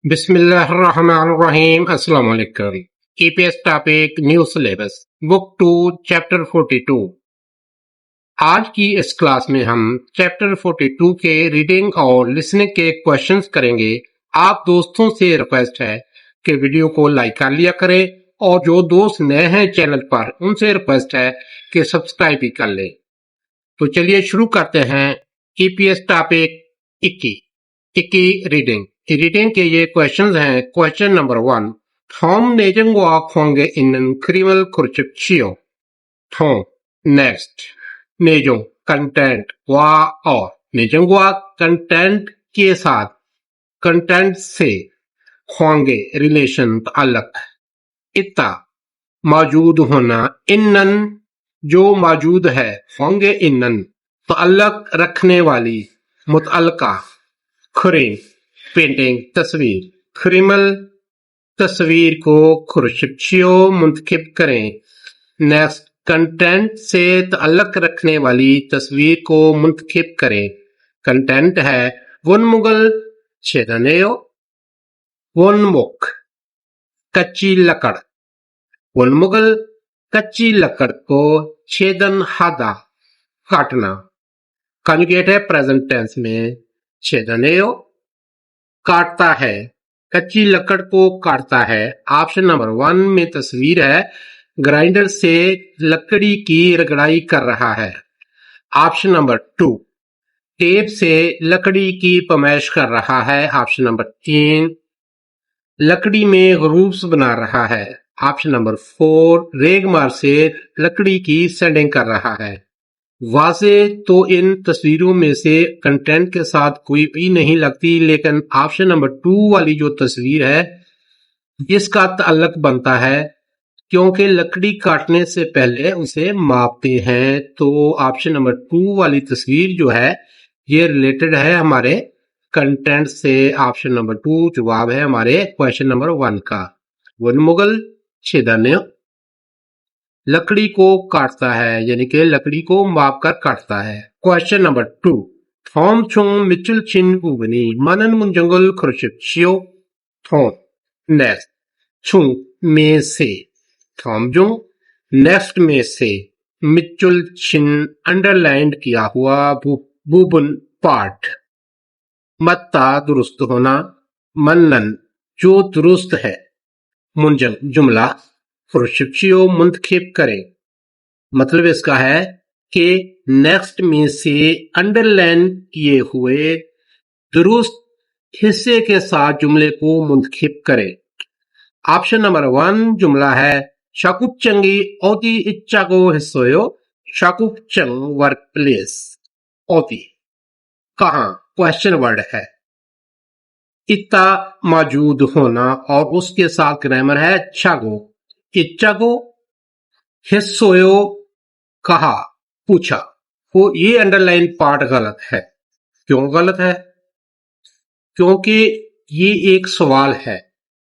बिस्मिल्लाहिर्रहमानिर्रहीम अस्सलाम वालेकुम। EPS topic new syllabus book 2 chapter 42। आज की इस क्लास में हम चैप्टर 42 के रीडिंग और लिसनिंग के क्वेश्चंस करेंगे। आप दोस्तों से रिक्वेस्ट है कि वीडियो को लाइक कर लिया करें और जो दोस्त नए हैं चैनल पर उनसे रिक्वेस्ट है कि सब्सक्राइब भी कर लें। तो चलिए शुरू करते हैं। ईपीएस टॉपिक 21 रीडिंग के ये क्वेश्चंस हैं। Question number 1, Tom Negenwa innen kriminal korruption. Tom, next. Nejong, content, wa और Nejengwa content के साथ content से होंगे रिलेशन ताल्लुक। इतना मौजूद होना, इन्नन जो मौजूद है, होंगे इन्नन ताल्लुक रखने वाली, मुतअल्लिका, खुरें पेंटिंग तस्वीर, क्रिमल तस्वीर को खुर्शियो मुंतखब करें। नेक्स्ट, कंटेंट से ताल्लुक रखने वाली तस्वीर को मुंतखब करें। कंटेंट है वन मुगल छेदनेयो, वन मुख कच्ची लकड़, वन मुगल कच्ची लकड़ को छेदन हादा काटना। कॉन्जुगेट है प्रेजेंट टेंस में, छेदनेयो काटता है, कच्ची लकड़ को काटता है। ऑप्शन नंबर 1 में तस्वीर है, ग्राइंडर से लकड़ी की रगड़ाई कर रहा है। ऑप्शन नंबर 2, टेप से लकड़ी की पमैश कर रहा है। ऑप्शन नंबर 3, लकड़ी में ग्रूव्स बना रहा है। ऑप्शन नंबर 4, रेगमार से लकड़ी की सैंडिंग कर रहा है। वाजे तो इन तस्वीरों में से कंटेंट के साथ कोई भी नहीं लगती, लेकिन ऑप्शन नंबर 2 वाली जो तस्वीर है इसका ताल्लुक बनता है, क्योंकि लकड़ी काटने से पहले उसे मापते हैं। तो ऑप्शन नंबर 2 वाली तस्वीर जो है ये रिलेटेड है हमारे कंटेंट से। ऑप्शन नंबर 2 जवाब है हमारे क्वेश्चन नंबर 1 का। वन मुगल छेदने लकड़ी को काटता है, यानी कि लकड़ी को माप कर काटता है। क्वेश्चन नंबर 2, थॉम चुंग मिचुल चिन उबनी मनन मुंजंगल खुर्शियो। थॉम नेक्स्ट, चुंग में से, थॉम जो नेक्स्ट में से, मिचुल चिन अंडरलाइंड किया हुआ, बुबन पार्ट, मत्ता दुरुस्त होना, मनन जो दुरुस्त है, मुंजंग जुमला, खुर्शियो मुंतखब करें। मतलब इसका है कि नेक्स्ट में से अंडरलाइन किए हुए दुरुस्त हिस्से के साथ जुमले को मुंतखब करें। ऑप्शन नंबर 1 जुमला है, शाकुपचंगी ओती इच्चागो हिस्सोयो, शाकुपचंग वर्क प्लेस। ओती कहां, क्वेश्चन वर्ड है। इतना मौजूद होना और उसके साथ ग्रामर है चागो। इच्चागो हिस्सोयो कहा, पूछा। तो ये अंडरलाइन पार्ट गलत है। क्यों गलत है? क्योंकि ये एक सवाल है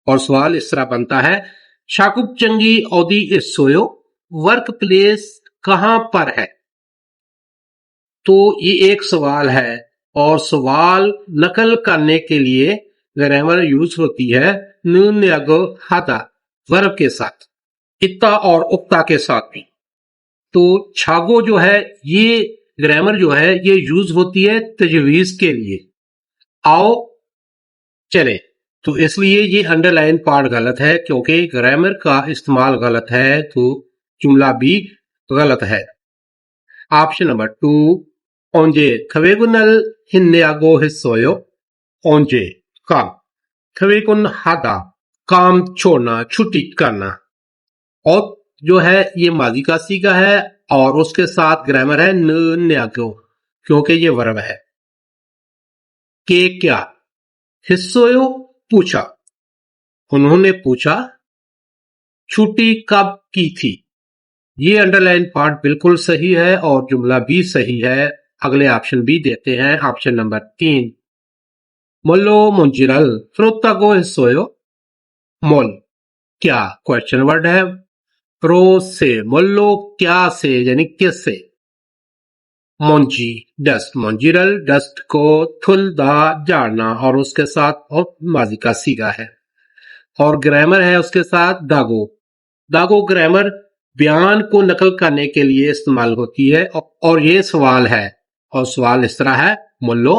और सवाल इस तरह बनता है, शाकुब चंगी औदी सोयो, वर्क प्लेस कहां पर है। तो ये एक सवाल है और सवाल नकल करने के लिए ग्रामर यूज होती है न्यागो हादा वर्ब के साथ, इत्ता और उक्ता के साथ भी। तो छागो जो है ये ग्रामर जो है ये यूज होती है तजवीज के लिए। आओ चले, तो इसलिए ये अंडरलाइन पार्ट गलत है, क्योंकि ग्रामर का इस्तेमाल गलत है, तो जुमला भी गलत है। Option number 2, ओंजे खवेगुनल हिन्यागो हिस्सोयो। ओंजे काम, खवेगुन हादा काम छोड़ना, छुट्टी करना। और जो है ये माजी का सीगा है और उसके साथ ग्रामर है न्यागो, क्योंकि ये वर्ब है। के क्या, हिस्सोयो पूछा, उन्होंने पूछा छुट्टी कब की थी। ये अंडरलाइन पार्ट बिल्कुल सही है और जुमला भी सही है। अगले ऑप्शन भी देते हैं। Option number 3, मोल्लो मुंजिरल फ्रोतागो हिस्सोयो। मोल क्या, क्वेश्चन वर्ड है। रो से, मोल्लो क्या से, यानी किस से। मोंजी डस्ट, मोंजिरल डस्ट को थुलदा झाड़ना और उसके साथ और माजी का सीगा है। और ग्रामर है उसके साथ दागो। दागो ग्रामर बयान को नकल करने के लिए इस्तेमाल होती है और ये सवाल है और सवाल इस तरह है मोल्लो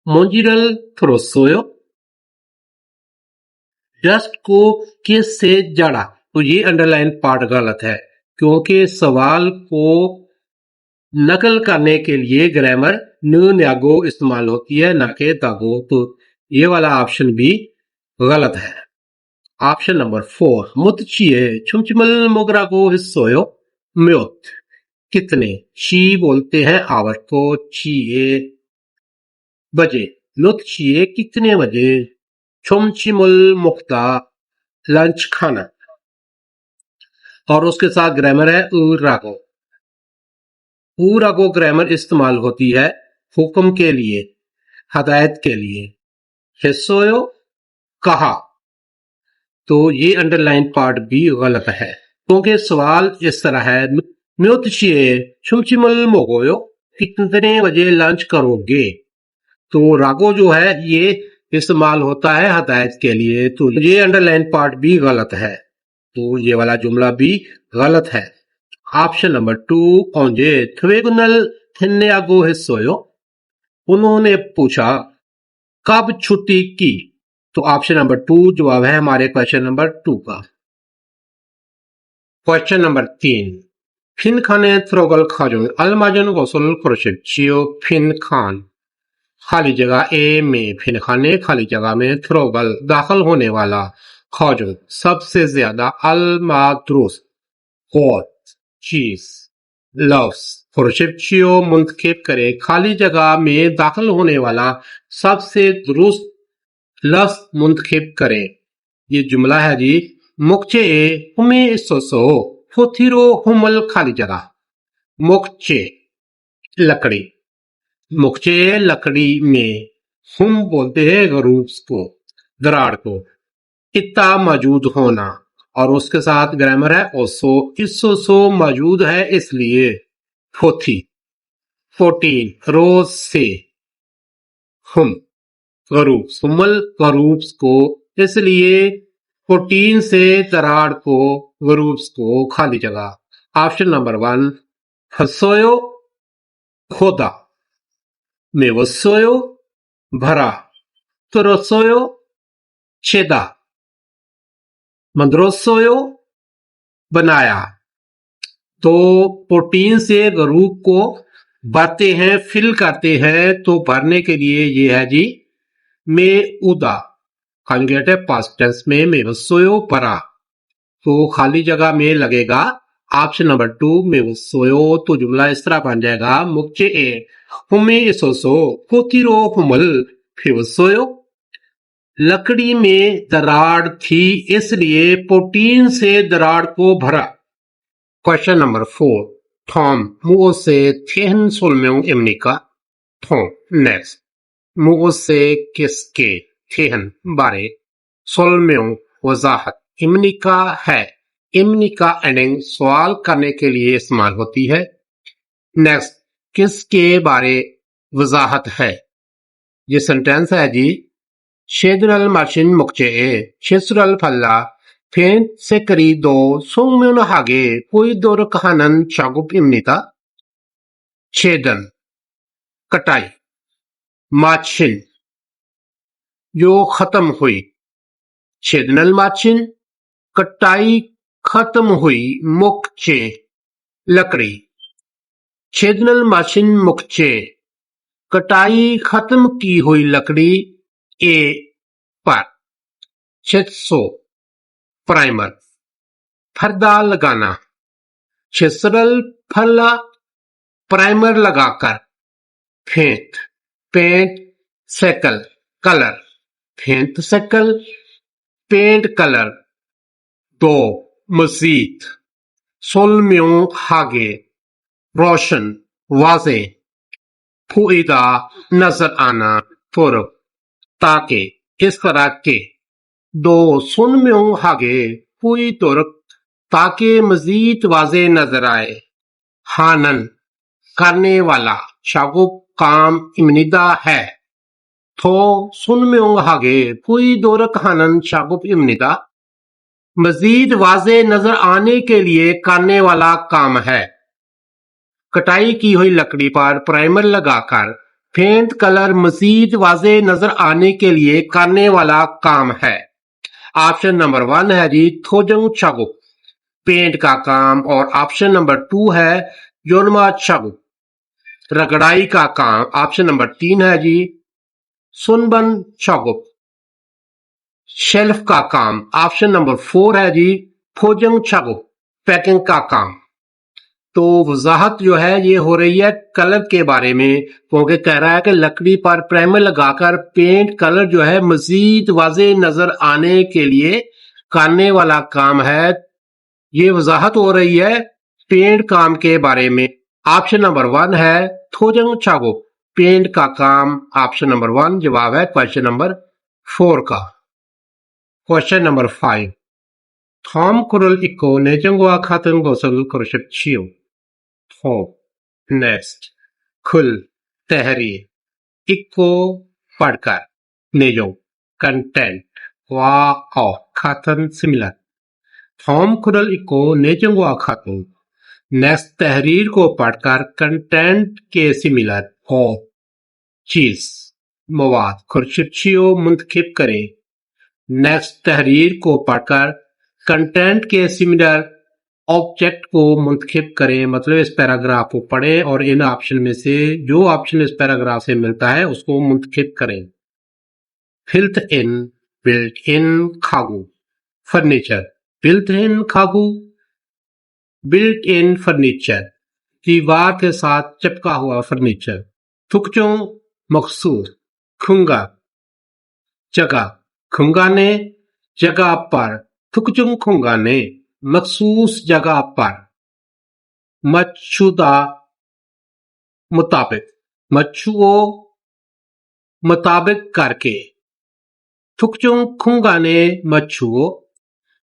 मोंजिरल थ्रोसोयो डस्ट को किस से जड़ा। तो ये अंडरलाइन पार्ट गलत है क्योंकि सवाल को नकल करने के लिए ग्रामर न्यागो इस्तेमाल होती है, ना कि दागो। तो ये वाला ऑप्शन भी गलत है। ऑप्शन नंबर 4 मुतचिए छुमचिमल मोगरागो हिस्सोयो म्योत कितने। शी बोलते हैं आवर को, छिए बजे, मुतचिए कितने बजे, छुमचिमल मुक्ता लंच खाना। और उसके साथ ग्रामर है उरागो। उरागो ग्रामर इस्तेमाल होती है हुक्म के लिए, हदायत के लिए। हिस्सोयो कहा। तो ये अंडरलाइन पार्ट भी गलत है क्योंकि सवाल इस तरह है म्योतशिए छुमचिमल मोगोयो कितने बजे लंच करोगे। तो रागो जो है ये इस्तेमाल होता है हदायत के लिए। तो ये अंडरलाइन पार्ट भी गलत है। तो ये वाला जुमला भी गलत है। ऑप्शन नंबर 2 ओंजे थवेगुनल थिन्नेआगो हिस्सोयो उन्होंने पूछा कब छुट्टी की। तो ऑप्शन नंबर 2 जवाब है हमारे क्वेश्चन नंबर 2 का। क्वेश्चन नंबर 3 फिन खाने थ्रोगल खाजो अलमाजन गोसल क्रोशियो फिन खान। खाली जगह ए में फिन खाने, खाली जगह में थ्रोगल दाखिल होने वाला, खाजो सबसे ज्यादा, अलमाद्रुस गौत चीज, लफ्ज क्रोशियो मुंतखब करे, खाली जगह में दाखिल होने वाला सबसे दुरुस्त लफ्ज मुंतखब करें। ये जुमला है जी मुक्चे हुमे सोसो फुथिरो हुमल खाली जगह। मुक्चे लकड़ी, मुक्चे लकड़ी में, हम बोलते हैं गरूब्स को, दराड़ को। इतना मौजूद होना और उसके साथ ग्रामर है ओसो, इसोसो मौजूद है इसलिए। फोथी 14 रोज से, हम गरूब्स, हुमल गरूब्स को इसलिए 14 से दराड़ को, गरूब्स को खाली जगह। ऑप्शन नंबर 1 हसोयो खोदा, मेवसोयो भरा, तुरसोयो छेदा, मद्रोसोयो बनाया। तो 14 से गरूब को भरते हैं, फिल करते हैं। तो भरने के लिए ये है जी में उदा, कॉन्जुगेट है पास्ट टेंस में, मेवसोयो भरा। तो खाली जगह में लगेगा ऑप्शन नंबर 2 मेवसोयो। तो जुमला इस तरह बन जाएगा मुक्चे ए हुमे इसोसो फुथिरो हुमल फिवसोयो। लकड़ी में दराड़ थी इसलिए 14 से दराड़ को भरा। क्वेश्चन नंबर 4 थॉम मुओ से थेहन सोलमेउ इमनिका। थॉम नेक्स्ट, मुओ से किसके, थेहन बारे, सोलमेउ वजाहत, इमनिका है। इमनिका एंडिंग सवाल करने के लिए इस्तेमाल होती है। नेक्स्ट, किसके बारे वजाहत है। ये सेंटेंस है जी शेदरल मार्शिन मुक्चे शेसरल फल्ला फेन से करी दो सोंगम्योन हागे कोई दोर कहानन चागुप इमनिता। छेदन कटाई, मार्शिन जो खत्म हुई, छेदनल मार्शिन कटाई खत्म हुई, मुक्चे लकड़ी, छेदनल मार्शिन मुक्चे कटाई खत्म की हुई लकड़ी ए पर। छेत्सो प्राइमर फर्दा लगाना, छेसरल फल्ला प्राइमर लगाकर, फेंट पेंट सेकल कलर, फेंट सेकल पेंट कलर। दो मजीद, सोलम्यो हागे रोशन वाजे, फुईदा नजर आना, पूर्व ताके इस तरह के। दो सुनम्यो हागे पुई तुर्क ताकि मजीद वाजे नजर आए, हानन करने वाला, शागुप काम इमनिदा है थो सुनम्योंग हागे पुई दोरक हानन शागुप इमनिदा मजीद वाजे नजर आने के लिए करने वाला काम है। कटाई की हुई लकड़ी पर प्राइमर लगाकर फेंट कलर मजीद वाजे नजर आने के लिए करने वाला काम है। ऑप्शन नंबर 1 है जी थोजंग शागुप पेंट का काम और ऑप्शन नंबर 2 है योरमा शागुप रगड़ाई का काम। ऑप्शन नंबर 3 है जी सुनबन शागुप शेल्फ का काम। ऑप्शन नंबर 4 है जी फोजंग शागुप पैकिंग का काम। तो वजाहत जो है ये हो रही है कलर के बारे में, क्योंकि कह रहा है कि लकड़ी पर प्राइमर लगाकर पेंट कलर जो है मजीद वाजे नजर आने के लिए करने वाला काम है। ये वजाहत हो रही है पेंट काम के बारे में। ऑप्शन नंबर 1 है थोजंग शागुप पेंट का काम। ऑप्शन नंबर 1 जवाब है क्वेश्चन नंबर 4 का। क्वेश्चन नंबर 5 थॉम कुरल इको नेजंगवा खातन गोसल कुरशिप्चियो थॉम नेक्स्ट खुल तहरीर इको पढ़कर नेजो कंटेंट वा और खातन सिमिलर थॉम कुरल इको नेजंगवा खातन नेक्स्ट तहरीर को पढ़कर कंटेंट के सिमिलर और चीज मवाद खुरशिप्चियो मुंतखिब करें। नेक्स्ट तहरीर को पढ़कर कंटेंट के सिमिलर ऑब्जेक्ट को मुंतखिब करें, मतलब इस पैराग्राफ को पढ़ें और इन ऑप्शन में से जो ऑप्शन इस पैराग्राफ से मिलता है उसको मुंतखिब करें। फिल्ट इन बिल्ट इन खागू फर्नीचर बिल्ट इन खागू बिल्ट इन फर्नीचर दीवार के साथ चिपका हुआ फर्नीचर। थुकचों मखसूस खुंगा जगह खुंगा ने जगह पर थुकचुंग खुंगा ने मखसूस जगह पर। मच्छुदा मुताबिक मच्छुओ मुताबिक करके थुकचुंग खुंगा ने मच्छुओ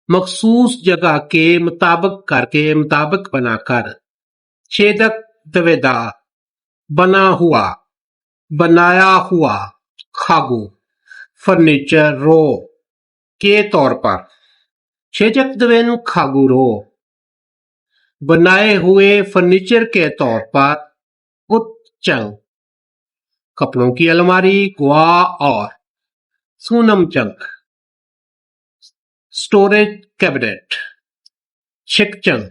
मखसूस जगह के मुताबिक करके मुताबिक बनाकर। छेदक दवेदा बना हुआ बनाया हुआ खागू फर्नीचर रो के तौर पर। छेजक दवेन खागू रो बनाए हुए फर्नीचर के तौर पर। उत्चंग कपड़ों की अलमारी ग्वा और सूनम चंग स्टोरेज कैबिनेट। छिकचंग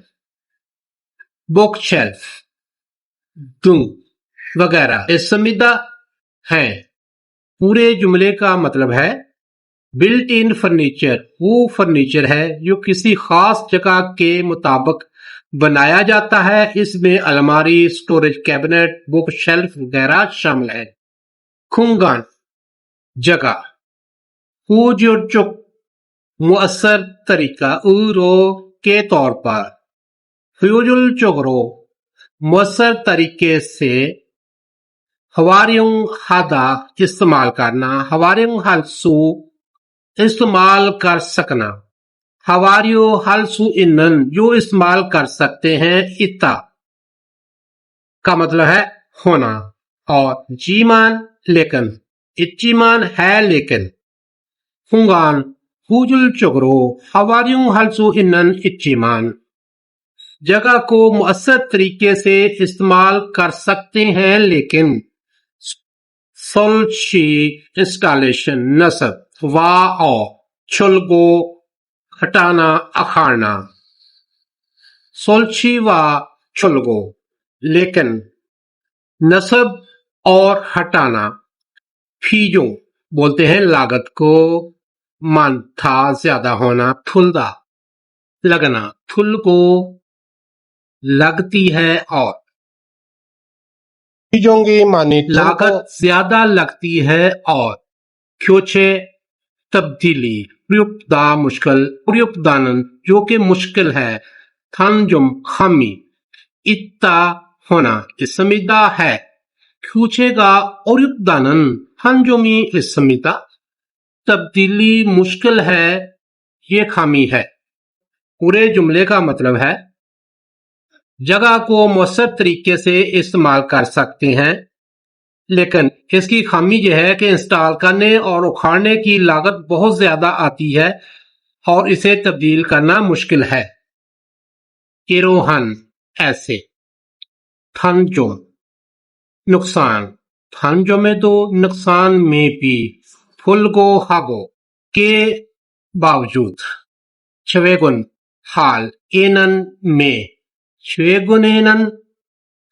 बुक शेल्फ दुंग वगैरह इस संविदा है। पूरे जुमले का मतलब है बिल्ट इन फर्नीचर वो फर्नीचर है जो किसी खास जगह के मुताबिक बनाया जाता है। इसमें अलमारी स्टोरेज कैबिनेट बुक शेल्फ वगैरह शामिल है। खुंगान जगह हुजुर्चुक मुअस्सर तरीका उरो के तौर पर। हुजुल चुगरो मुअस्सर तरीके से। हवारियों हादा इस्तेमाल करना हवारियों हलसू इस्तेमाल कर सकना। हवारियो हलसू इन्नन जो इस्तेमाल कर सकते हैं। इता का मतलब है होना और जीमान लेकिन इच्चीमान है लेकिन। हुंगान हुजुल चुगरो हवारियों हलसू इन्नन इच्चीमान जगह को मुअस्सर तरीके से इस्तेमाल कर सकते हैं लेकिन। सोल्शी इंस्टॉलेशन नसब वाओ छुलगो हटाना अखाड़ना। सोल्शी व छुलगो लेकिन नसब और हटाना। फीजो बोलते हैं लागत को मन था ज्यादा होना। थुलदा लगना थुल को लगती है और फीजोंगी मानी लागत ज्यादा लगती है और। क्योचे तब्दीली प्रयुक्ता मुश्किल प्रयुक्तानन जो कि मुश्किल है। थनजुम खामी इत्ता होना इसमिदा है। क्यूचेगा और युक्तानन हनजुमी इसमिता तब्दीली मुश्किल है ये खामी है। पूरे जुमले का मतलब है जगह को मौसर तरीके से इस्तेमाल कर सकते हैं, लेकिन इसकी खामी यह है कि इंस्टॉल करने और उखाड़ने की लागत बहुत ज्यादा आती है और इसे तब्दील करना मुश्किल है। इरोहन ऐसे थनजो नुकसान थनजो में तो नुकसान में भी फुलगो हागो के बावजूद छवेगुन हाल एनन में छवेगुनेनन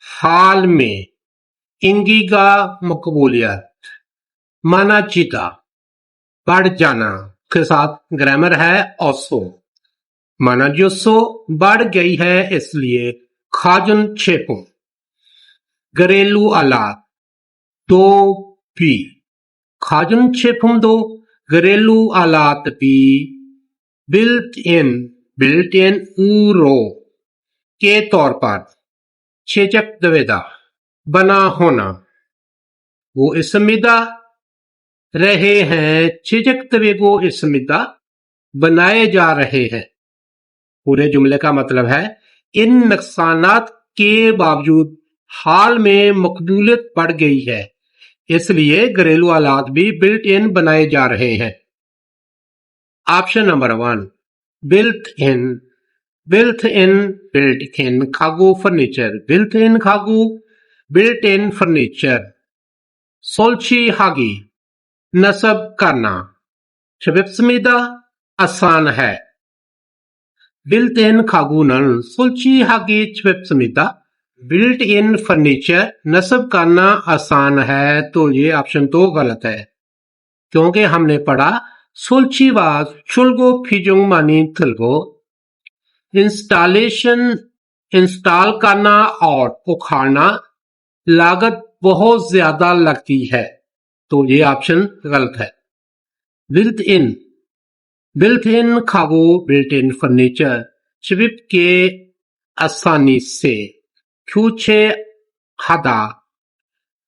हाल में इंगिगा मकबूलियत मानाचिता बढ़ जाना के साथ ग्रामर है ओसो मानाजुसो बढ़ गई है इसलिए खाजुन छेपो घरेलू आलात दो भी खाजुन छेपुम दो घरेलू आलात भी बिल्ट इन ऊरो के तौर पर छेचक दवेदा बना होना वो इसमिदा रहे हैं छिजक तवेगो इसमिदा बनाए जा रहे हैं। पूरे जुमले का मतलब है इन नुकसानात के बावजूद हाल में मकबूलियत बढ़ गई है, इसलिए घरेलू आलात भी बिल्ट इन बनाए जा रहे हैं। ऑप्शन नंबर 1 बिल्ट इन खागू फर्नीचर बिल्ट इन फर्नीचर सोल्ची हागी नस्ब करना शबिब्समिदा आसान है बिल्ट इन खागूनन सोल्ची हागी शबिब्समिदा बिल्ट इन फर्नीचर नस्ब करना आसान है, तो ये ऑप्शन तो गलत है क्योंकि हमने पढ़ा सोल्ची वाज चुलगो फिजुंग मानी थलगो इंस्टॉल करना और उखाड़ना लागत बहुत ज्यादा लगती है, तो ये ऑप्शन गलत है। बिल्ट इन खागो बिल्ट इन फर्नीचर चिविप के आसानी से फ्यूचे हदा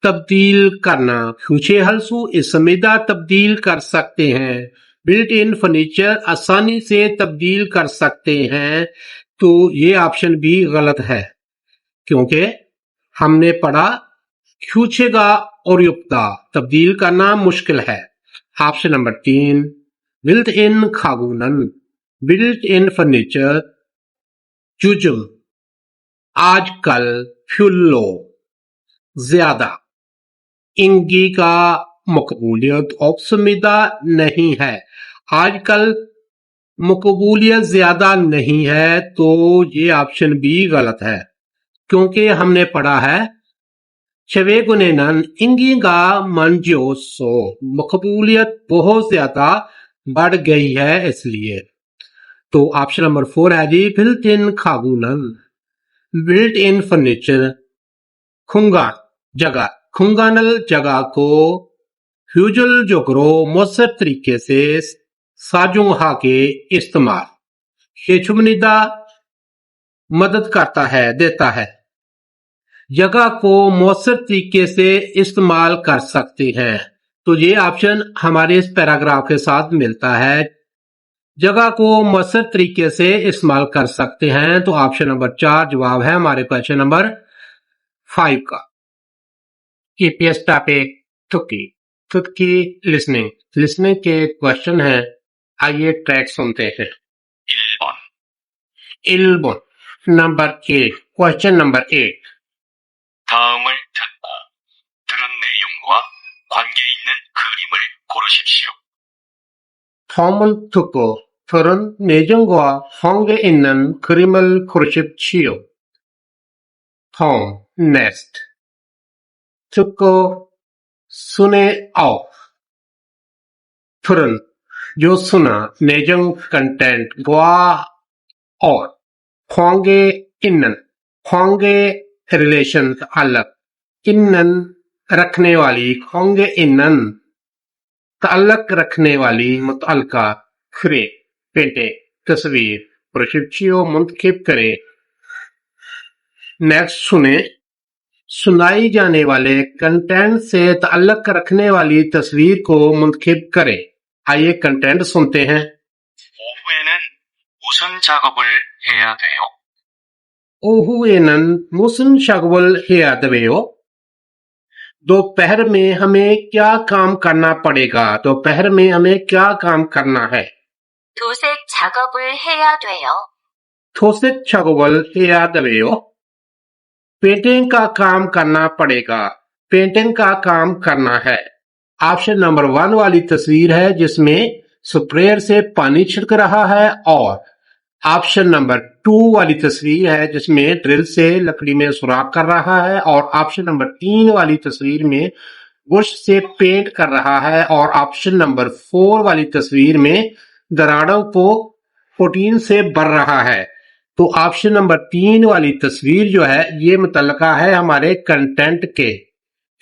तब्दील करना फ्यूचे हलसू इसमिदा तब्दील कर सकते हैं बिल्ट इन फर्नीचर आसानी से तब्दील कर सकते हैं, तो ये ऑप्शन भी गलत है क्योंकि हमने पढ़ा फ्यूचेगा और युक्ता तब्दील करना मुश्किल है। ऑप्शन नंबर 3 बिल्ट इन खागूनन बिल्ट इन फर्नीचर जुजुम आजकल फ्यूलो ज्यादा इंगी का मकबूलियत औपसमिदा नहीं है आजकल मकबूलियत ज्यादा नहीं है, तो ये ऑप्शन भी गलत है क्योंकि हमने पढ़ा है शवेगुनेनन इंगिगा मंजोसो मकबूलियत बहुत ज्यादा बढ़ गई है इसलिए, तो ऑप्शन नंबर 4 है जी बिल्ट इन खागूनन बिल्ट इन फर्नीचर खुंगा जगह खुंगानल जगह को फ्यूजल जोगरो मौसर तरीके से साजुहा के इस्तेमाल शेषुमनिदा मदद करता है देता है जगह को मौसर तरीके से इस्तेमाल कर सकते हैं, तो ये ऑप्शन हमारे इस पैराग्राफ के साथ मिलता है जगह को मौसर तरीके से इस्तेमाल कर सकते हैं, तो ऑप्शन नंबर 4 जवाब है हमारे क्वेश्चन नंबर 5 का। ईपीएस टॉपिक तुर्की लिसनिंग के क्वेश्चन है, आइए ट्रैक सुनते हैं। 1번 नंबर 8 क्वेश्चन नंबर 8 다음을 듣고 들은 내용과 관계 있는 그림을 고르십시오. 다음을 듣고 들은 내용과 관계 있는 그림을 고르십시오. 다음 next 듣고 सुने आओ तुरंत जो सुना नेजंग कंटेंट गुआ और ख्वांगे रिलेशन अलग इन्नन रखने वाली ख्वांगे इन्नन ताल्लुक रखने वाली मुतअल्लिका खरे पेंटे तस्वीर प्रशिक्षियों मुंतखब करे नेक्स्ट सुने सुनाई जाने वाले कंटेंट से ताल्लुक रखने वाली तस्वीर को मुंतखब करें। आइए कंटेंट सुनते हैं। 오후에는 무슨 작업을 해야 돼요? 오후에는 무슨 작업을 해야 돼요? दोपहर में हमें क्या काम करना पड़ेगा? दोपहर में हमें क्या काम करना है? 도색 작업을 해야 돼요. 도색 작업을 해야 돼요? पेंटिंग का काम करना पड़ेगा। पेंटिंग का काम करना है। ऑप्शन नंबर 1 वाली तस्वीर है जिसमें स्प्रेयर से पानी छिड़क रहा है, और ऑप्शन नंबर 2 वाली तस्वीर है जिसमें ड्रिल से लकड़ी में सुराख कर रहा है, और ऑप्शन नंबर 3 वाली तस्वीर में ब्रश से पेंट कर रहा है, और ऑप्शन नंबर 4 वाली तस्वीर में दरारों को पुटीन से भर रहा है। तो ऑप्शन नंबर 3 वाली तस्वीर जो है ये मुतल्लका है हमारे कंटेंट के,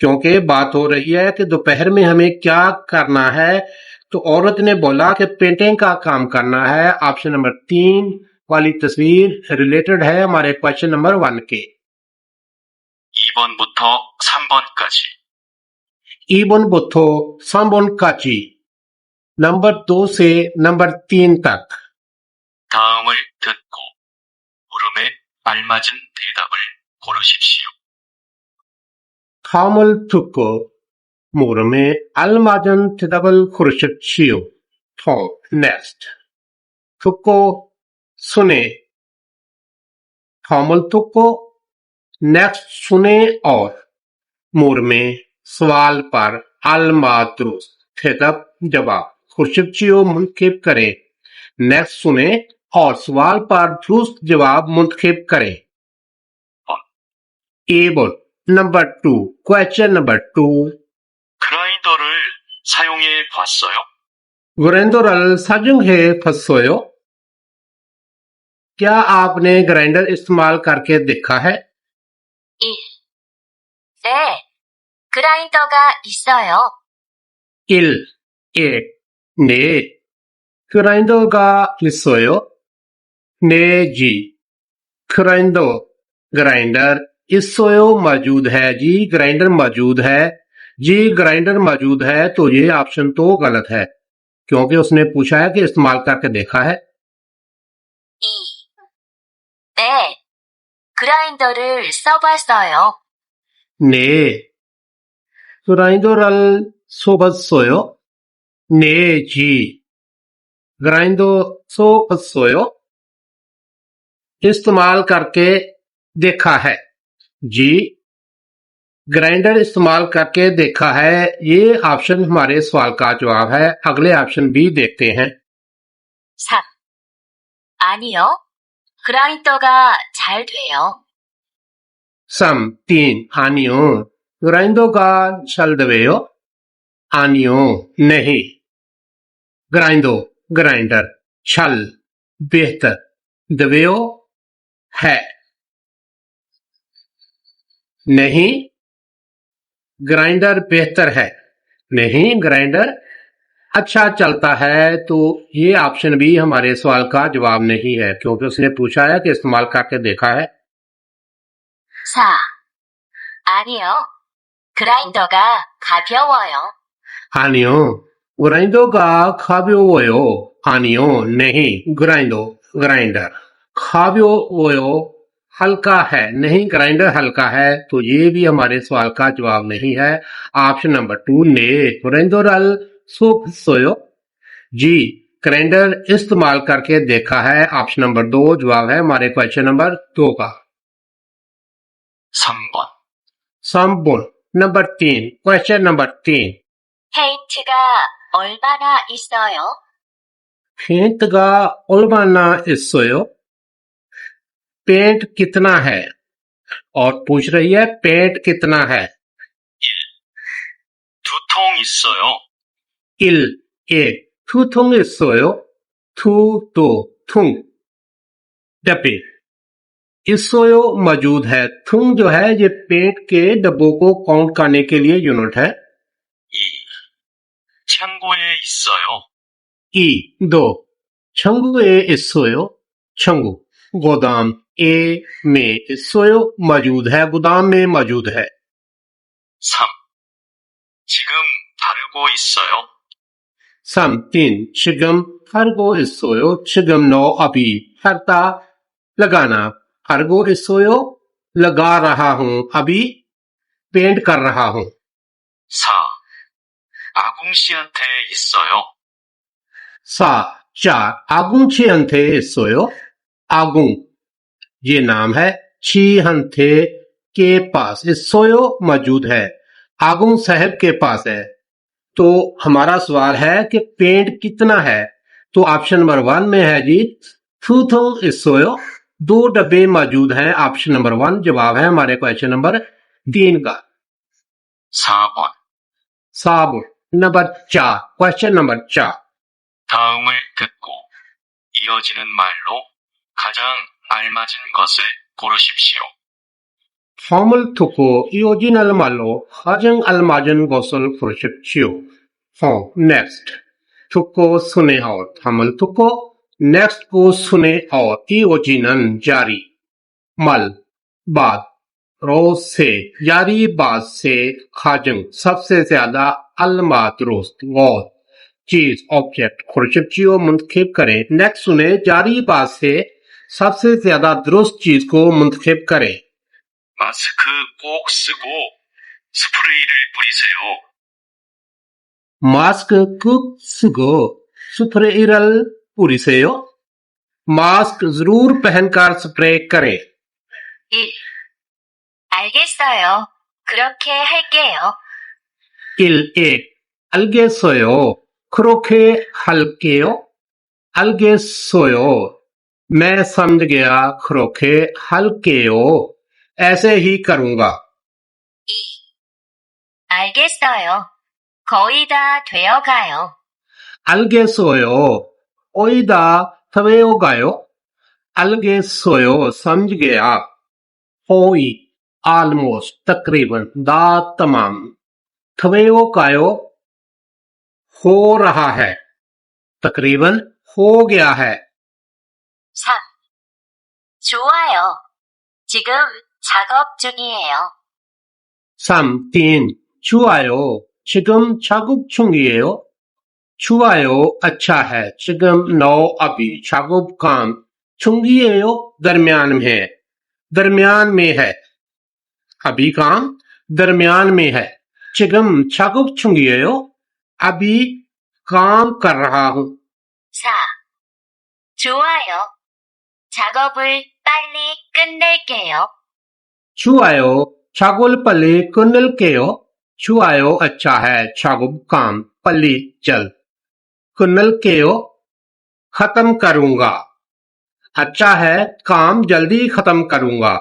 क्योंकि बात हो रही है कि दोपहर में हमें क्या करना है। तो औरत ने बोला कि पेंटिंग का काम करना है। ऑप्शन नंबर 3 वाली तस्वीर रिलेटेड है हमारे क्वेश्चन नंबर 1 के। 2번부터 3번까지. 2번부터 3번까지, नंबर 2 से नंबर 3 तक। 다음을 듣고 물음에 알맞은 대답을 고르십시오. 다음을 듣고 물음에 알맞은 대답을 고르십시오. next. 듣고 सुने। 다음을 듣고 नेक्स्ट सुने और मोर में सवाल पर अलमात दुरुस्त खिताब जवाब खुर्शिदचियो मुंतखब करें। नेक्स्ट सुने और सवाल पर दुरुस्त जवाब मुंतखब करें। एबल नंबर 2, क्वेश्चन नंबर 2। 그라인더를 사용해 봤어요. ग्राइंडर 사용해 봤어요? क्या आपने ग्राइंडर इस्तेमाल करके देखा है? 1. 네, 그라인더가 있어요. 1. 1. 네. ग्राइंडर가 있어요? 네 जी। ग्राइंडर 있어요 मौजूद है जी। ग्राइंडर मौजूद है जी। ग्राइंडर मौजूद है तो ये ऑप्शन तो गलत है, क्योंकि उसने पूछा है कि इस्तेमाल करके देखा है। 2. 네, 그라인더를 써봤어요. 네. ग्राइंडर을 써봤어요? 네 जी। ग्राइंडर 써봤어요? इस्तेमाल करके देखा है जी। ग्राइंडर इस्तेमाल करके देखा है, ये ऑप्शन हमारे सवाल का जवाब है। अगले ऑप्शन भी देखते हैं। 3. 아니요, 그라인더가 잘 돼요. 3. 아니요. ग्राइंडर가 잘 돼요? 아니요, नहीं। ग्राइंडर छल बेहतर, दवेयो है नहीं। ग्राइंडर बेहतर है नहीं। ग्राइंडर अच्छा चलता है, तो ये ऑप्शन भी हमारे सवाल का जवाब नहीं है, क्योंकि उसने पूछा है कि इस्तेमाल करके देखा है। 4. 아니요, 그라인더가 가벼워요. 아니요, ग्राइंडर가 가벼워요। 아니요, नहीं। ग्राइंडर 가벼워요 हल्का है नहीं। ग्राइंडर हल्का है, तो ये भी हमारे सवाल का जवाब नहीं है। ऑप्शन नंबर 2 ने ग्राइंडरल 써봤어요 जी। ग्राइंडर इस्तेमाल करके देखा है। ऑप्शन नंबर 2 जवाब है हमारे क्वेश्चन नंबर 2 का। 3번. 3번 नंबर 3, क्वेश्चन नंबर 3। 페인트가 얼마나 있어요? पेंट가 얼마나 있어요? पेंट कितना है, और पूछ रही है पेंट कितना है। 2통 있어요. 1. 1. 2통 있어요? 2 थुंग डब्बे। 있어요 मौजूद है। थुंग जो है ये पेंट के डब्बों को काउंट करने के लिए यूनिट है। 2. 창고에 있어요. 2. 창고에 있어요? 창고 गोदाम। ए में 있어요 मौजूद है, गोदाम में मौजूद है। 3. 지금 바르고 있어요. 3. 지금 바르고 있어요? 지금 नो अभी, फरता लगाना। 알고 있어요? लगा रहा हूं अभी पेंट कर रहा हूं 4. 아궁 씨한테 있어요. 4. 4. आगुं छिहंथे 있어요? आगुं ये नाम है छिहंथे के पास इसोयो मौजूद है आगुं साहब के पास है तो हमारा सवाल है कि पेंट कितना है तो ऑप्शन नंबर 1 में है जी 2 इसोयो 2 डब्बे मौजूद हैं ऑप्शन नंबर 1 जवाब है हमारे क्वेश्चन नंबर 3 का 4번. साबुन number 4 question number 4 다음을 듣고 이어지는 말로 가장 알맞은 것을 고르십시오. Formel tuko iojinal malo hajang almajan gosol kurshipchiu. Next. Tuko sune aur. Formel tuko next को सुने और इयोजिनन जारी मल बाद रोज से जारी बाद से खाजंग सबसे ज्यादा अलमा दुरुस्त गौर चीज ऑब्जेक्ट खुर्शिपचियो मुंतखिब करें नेक्स्ट सुने जारी बाद से सबसे ज्यादा दुरुस्त चीज को मुंतखिब करें 마스크 꼭 쓰고 스프레이를 뿌리세요. मास्क कुक सुगो सुप्रेरल पुरिसेयो मास्क जरूर पहनकर स्प्रे करें 1. 알겠어요. 그렇게 할게요. 1. 알겠어요. 그렇게 할게요. 알겠어요. मैं समझ गया 그렇게 할게요. ऐसे ही करूंगा 2. 알겠어요. 거의 다 되어가요. 알겠어요. 오이다 थवेओगायो 알겠어요. समझ गया होई ऑलमोस्ट तकरीबन दा तमाम थवेओगायो हो रहा है तकरीबन हो गया है 3. 좋아요. 지금 작업 중이에요. 3. 좋아요. 지금 작업 중이에요. 좋아요. अच्छा है. 지금 नो अभी 작업 काम 중이에요. दरमियान में है. दरमियान में है. अभी काम दरमियान में है. 지금 작업 중이에요. अभी काम कर रहा हूं. 4. 좋아요. 작업을 빨리 끝낼게요. 좋아요. 작업을 빨리 끝낼게요. 좋아요. अच्छा है. 작업 काम 빨리 जल्द 끝낼게요. खत्म करूंगा. अच्छा है. काम जल्दी खत्म करूंगा.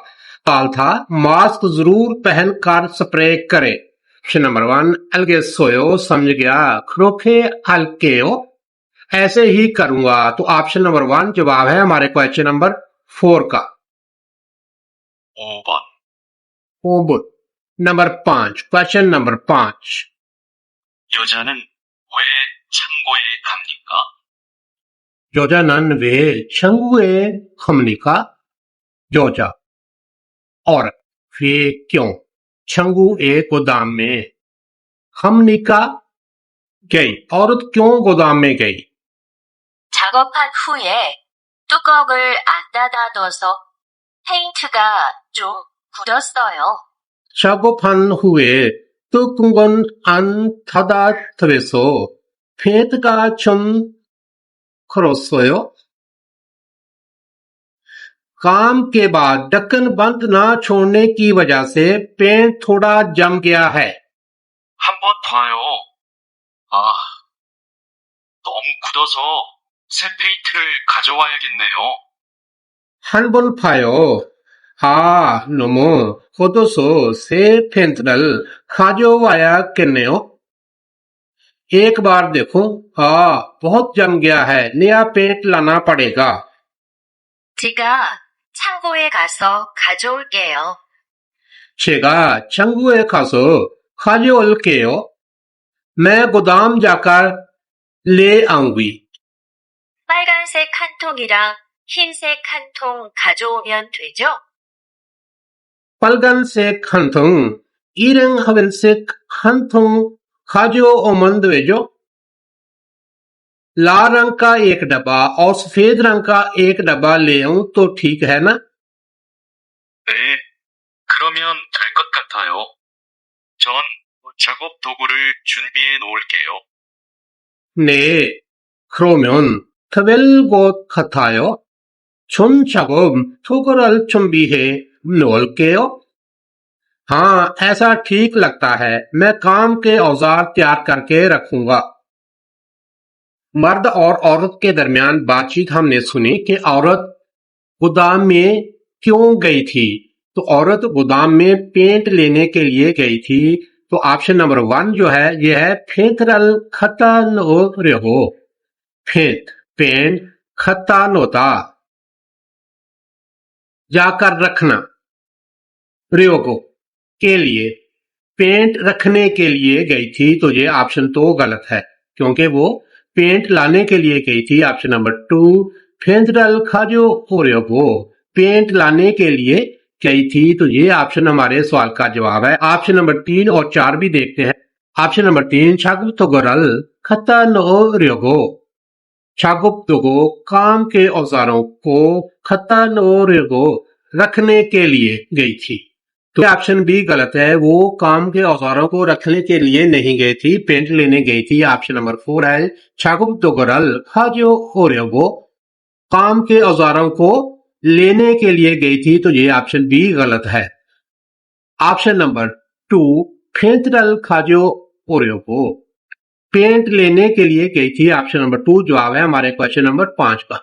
काल था मास्क जरूर पहनकर स्प्रे करे. Option number 1 알겠어요. समझ गया. 그렇게 할게요. ऐसे ही करूंगा. तो ऑप्शन नंबर 1 जवाब है हमारे क्वेश्चन नंबर 4 का 5번. ओबुट नंबर 5 क्वेश्चन नंबर 5 여자는 왜 창고에 갑니까? 여자는 왜 창고에 갑니까? 여자 और वे क्यों 창고에 गोदाम में 갑니까? गई औरत क्यों गोदाम में गई 작업한 후에 뚜껑을 안 닫아둬서 페인트가 좀 굳었어요. 작업한 후에 뚜껑은 안 닫아둬서 페인트가 좀 걸었어요. काम के बाद ढक्कन बंद न छोड़ने की वजह से पेंट थोड़ा जम गया है 한 번 더요. 아, 너무 굳어서 새 페인트를 가져와야겠네요. 한 번 파요. 아, 너무 걷어서 새 페인트를 가져와야겠네요. एक बार देखो बहुत जम गया है नया पेंट लाना पड़ेगा 제가 창고에 가서 가져올게요. 제가 창고에 가서 가져올게요. मैं गोदाम जाकर ले आऊंगी 빨간색 한 통이랑 흰색 한 통 가져오면 되죠? 빨간색 한 통, 이른하얀색 한 통 가져오면 되죠? लाल रंग का एक डब्बा और सफेद रंग का एक डब्बा ले आऊं तो ठीक है ना 그러면 될 것 같아요. 전 작업 도구를 준비해 놓을게요. 네, 그러면 될 것 같아요. 전 작업 도구를 준비해 놓을게요. हाँ, ऐसा ठीक लगता है। मैं काम के औजार तैयार करके रखूंगा। मर्द और औरत के दरमियान बातचीत हमने सुनी कि औरत गोदाम में क्यों गई थी। तो औरत गोदाम में पेंट लेने के लिए गई थी। तो ऑप्शन नंबर 1 जो है यह है फेंथरल खतानोरेहो। फेंथ पेंट, खतानोता जाकर रखना, प्रयोगो के लिए, पेंट रखने के लिए गई थी। तो ये ऑप्शन तो गलत है क्योंकि वो पेंट लाने के लिए गई थी। ऑप्शन नंबर 2 फेंथरल खाजो ओरेगो पेंट लाने के लिए गई थी। तो ये ऑप्शन हमारे सवाल का जवाब है। ऑप्शन नंबर 3 और 4 भी देखते हैं। Option number 3 छागुप्तोगरल खतानोरेगो। छागुप्तोगो काम के औजारों को खतानोरेगो रखने के लिए गई थी। तो ऑप्शन बी गलत है। वो काम के औजारों को रखने के लिए नहीं गई थी, पेंट लेने गई थी। ऑप्शन नंबर 4 है छागुप्तोगरल खाजो ओरेगो काम के औजारों को लेने के लिए गई थी। तो ये ऑप्शन बी गलत है। ऑप्शन नंबर 2 फेंथरल खाजो ओरेगो पेंट लेने के लिए गई थी। ऑप्शन नंबर 2 जवाब है हमारे क्वेश्चन नंबर 5 का।